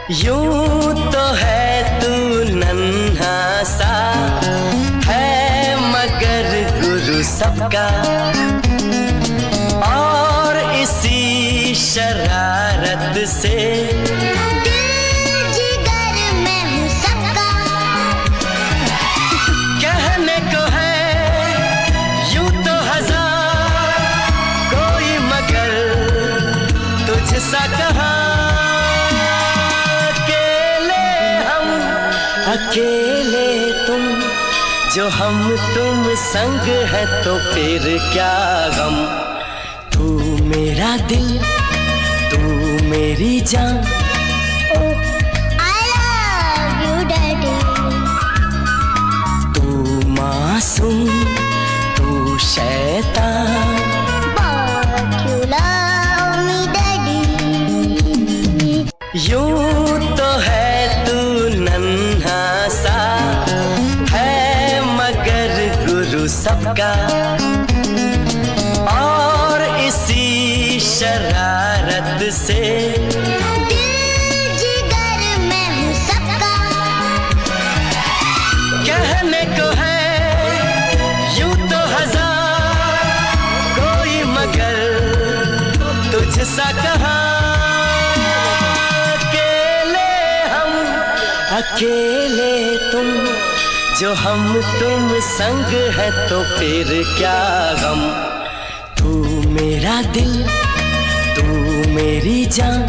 यूं तो है तू नन्हा सा है मगर गुरु सबका, और इसी शरारत से दिल जिगर में हूँ सबका। कहने को है यूं तो हजार कोई मगर तुझसा कहाँ। अकेले तुम जो हम तुम संग है तो फिर क्या गम। तू मेरा दिल तू मेरी जान, I love you daddy। तू मासूम तू शैतान, But you love me daddy। यूं तो है तू नन्हा सा है मगर गुरु सबका, और इसी शरारत से दिल जिगर में हूँ सबका। कहने को है यूं तो हजार कोई मगर तुझसा कहाँ। अकेले तुम जो हम तुम संग है तो फिर क्या गम। तू मेरा दिल तू मेरी जान,